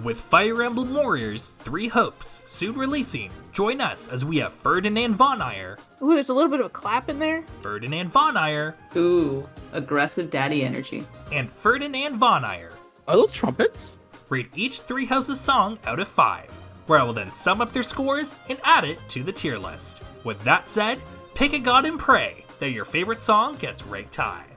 With Fire Emblem Warriors 3 Hopes soon releasing, join us as we have Ferdinand Von Aegir. Ooh, there's a little bit of a clap in there. Ferdinand Von Aegir. Ooh, aggressive daddy energy. And Ferdinand Von Aegir. Are those trumpets? Rate each 3 Houses song out of 5, where I will then sum up their scores and add it to the tier list. With that said, pick a god and pray that your favorite song gets ranked high.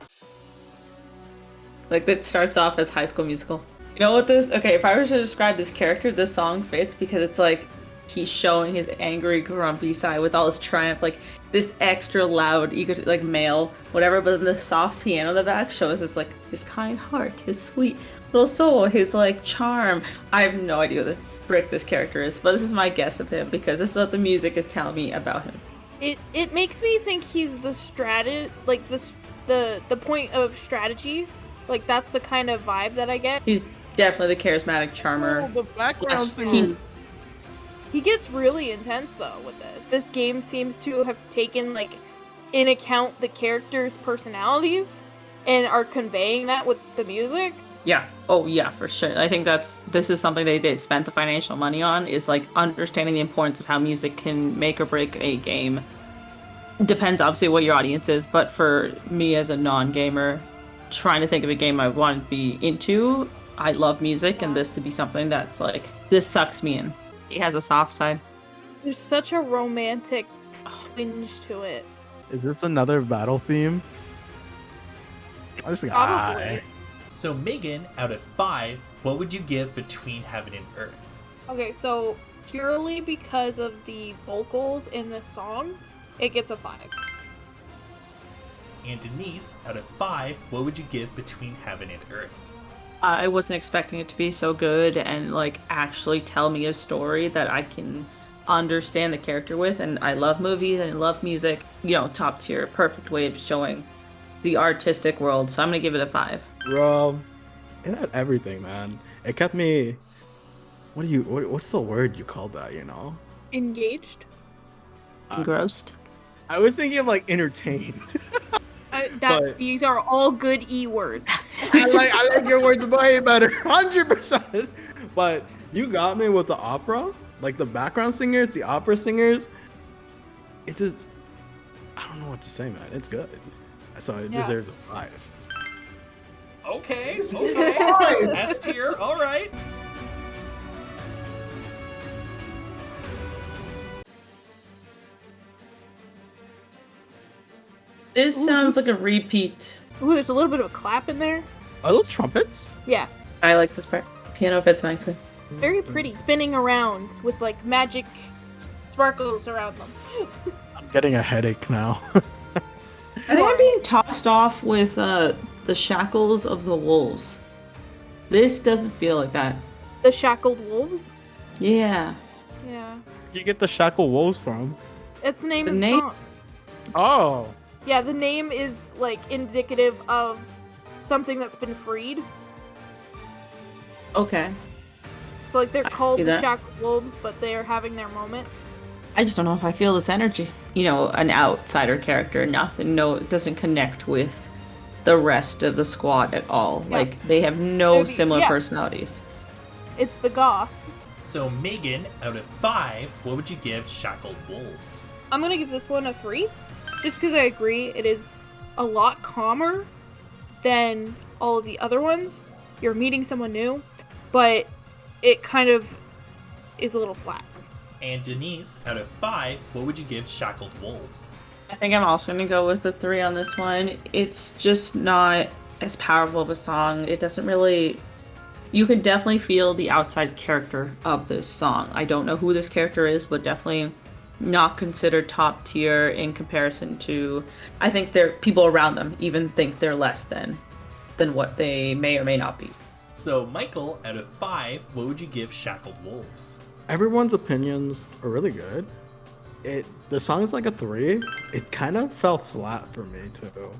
Like, that starts off as High School Musical. You know what this? Okay, if I were to describe this character, this song fits because it's like he's showing his angry, grumpy side with all his triumph, like this extra loud, like male, whatever. But then the soft piano in the back shows it's like his kind heart, his sweet little soul, his like charm. I have no idea what the frick this character is, but this is my guess of him because this is what the music is telling me about him. It makes me think he's the like the point of strategy. Like that's the kind of vibe that I get. He's definitely the charismatic charmer. Oh, the background singer. He gets really intense though with this. This game seems to have taken like in account the characters' personalities and are conveying that with the music. Yeah. Oh yeah, for sure. I think this is something they did spend the financial money on, is like understanding the importance of how music can make or break a game. Depends obviously what your audience is, but for me as a non-gamer, trying to think of a game I want to be into, I love music, and this to be something that's like, this sucks me in. He has a soft side. There's such a romantic twinge to it. Is this another battle theme? I was like, Probably. So Megan, out of 5, what would you give Between Heaven and Earth? Okay, so purely because of the vocals in this song, it gets a 5. And Denise, out of 5, what would you give Between Heaven and Earth? I wasn't expecting it to be so good and like actually tell me a story that I can understand the character with, and I love movies and I love music. You know, top tier, perfect way of showing the artistic world. So I'm gonna give it a 5. Bro, it had everything, man. It kept me. What's the word you call that? You know, Engaged? Engrossed. I was thinking of like entertained. These are all good E words. I like your words way better, 100%. But you got me with the opera, like the background singers, the opera singers. It just, I don't know what to say, man. It's good, so it deserves a 5. Okay. S tier, all right. This sounds like a repeat. Ooh, there's a little bit of a clap in there. Are those trumpets? Yeah. I like this part. Piano fits nicely. It's very pretty. Spinning around with like magic sparkles around them. I'm getting a headache now. I think I'm being tossed off with the Shackles of the Wolves. This doesn't feel like that. The Shackled Wolves? Yeah. Yeah. You get the Shackled Wolves from? It's the name The of the name? song. Oh. Yeah, the name is like indicative of something that's been freed. Okay. So like they're called see the that. Shackled Wolves, but they are having their moment. I just don't know if I feel this energy. You know, an outsider character, nothing, no, it doesn't connect with the rest of the squad at all. Yeah. Like, they have no similar yeah. personalities. It's the goth. So Megan, out of 5, what would you give Shackled Wolves? I'm gonna give this one a 3. Just because I agree it is a lot calmer than all of the other ones. You're meeting someone new, but it kind of is a little flat. And Denise, out of 5, what would you give Shackled Wolves? I think I'm also going to go with the 3 on this one. It's just not as powerful of a song. It doesn't really... You can definitely feel the outside character of this song. I don't know who this character is, but definitely not considered top tier in comparison to... I think people around them even think they're less than what they may or may not be. So Michael, out of 5, what would you give Shackled Wolves? Everyone's opinions are really good. The song is like a 3. It kind of fell flat for me too,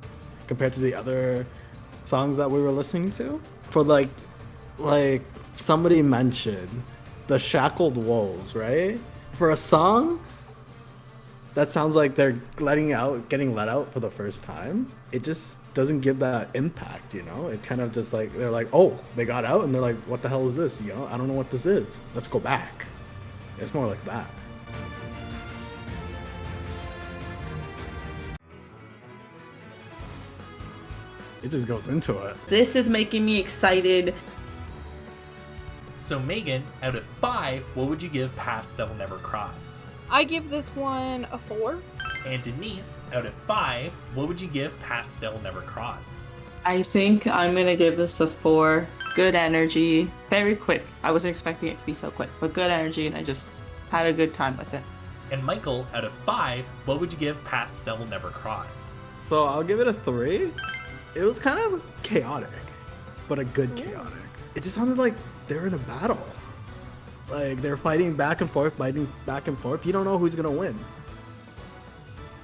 compared to the other songs that we were listening to. For like somebody mentioned the Shackled Wolves, right? For a song that sounds like they're getting let out for the first time, it just doesn't give that impact, you know? It kind of just like, they're like, oh, they got out, and they're like, what the hell is this? You know, I don't know what this is. Let's go back. It's more like that. It just goes into it. This is making me excited. So Megan, out of 5, what would you give Paths That Will Never Cross? I give this one a 4. And Denise, out of 5, what would you give Paths That Will Never Cross? I think I'm gonna give this a 4. Good energy, very quick. I wasn't expecting it to be so quick, but good energy, and I just had a good time with it. And Michael, out of 5, what would you give Paths That Will Never Cross? So I'll give it a 3. It was kind of chaotic, but a good chaotic. It just sounded like they were in a battle. Like they're fighting back and forth. You don't know who's gonna win.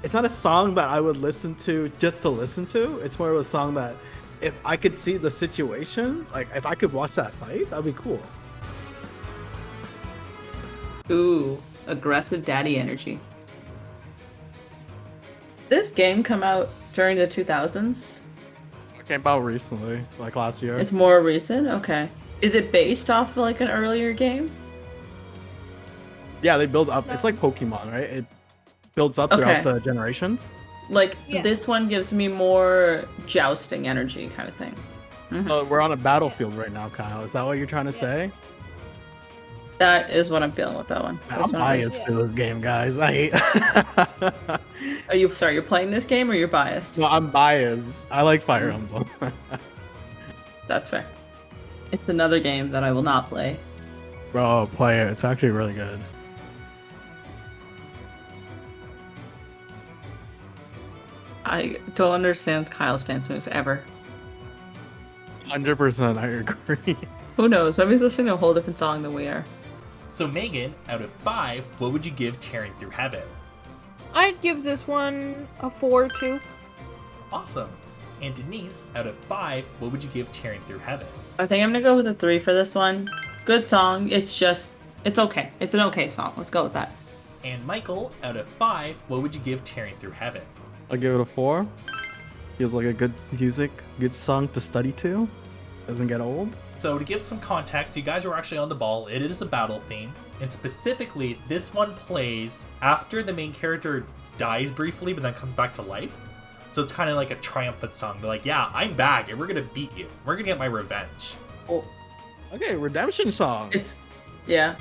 It's not a song that I would listen to just to listen to. It's more of a song that if I could see the situation, like if I could watch that fight, that'd be cool. Ooh, aggressive daddy energy. This game come out during the 2000s? It came out recently, like last year. It's more recent? Okay. Is it based off of like an earlier game? Yeah, they build up. It's like Pokemon, right? It builds up throughout the generations. Like, Yeah. this one gives me more jousting energy kind of thing. We're on a battlefield right now, Kyle. Is that what you're trying to say? That is what I'm feeling with that one. I'm This one is- biased to this game, guys. I hate. Are you sorry? You're playing this game, or you're biased? No, I'm biased. I like Fire Emblem. That's fair. It's another game that I will not play. Bro, play it. It's actually really good. I don't understand Kyle's dance moves ever. 100%, I agree. Who knows? Maybe he's listening to a whole different song than we are. So Megan, out of 5, what would you give Tearing Through Heaven? I'd give this one a 4 too. Awesome. And Denise, out of 5, what would you give Tearing Through Heaven? I think I'm gonna go with a 3 for this one. Good song. It's okay. It's an okay song. Let's go with that. And Michael, out of 5, what would you give Tearing Through Heaven? I'll give it a 4. Feels like a good good song to study to. Doesn't get old. So to give some context, you guys were actually on the ball. It is the battle theme. And specifically, this one plays after the main character dies briefly, but then comes back to life. So it's kind of like a triumphant song. They're like, yeah, I'm back, and we're going to beat you. We're going to get my revenge. Oh, okay, redemption song. Yeah.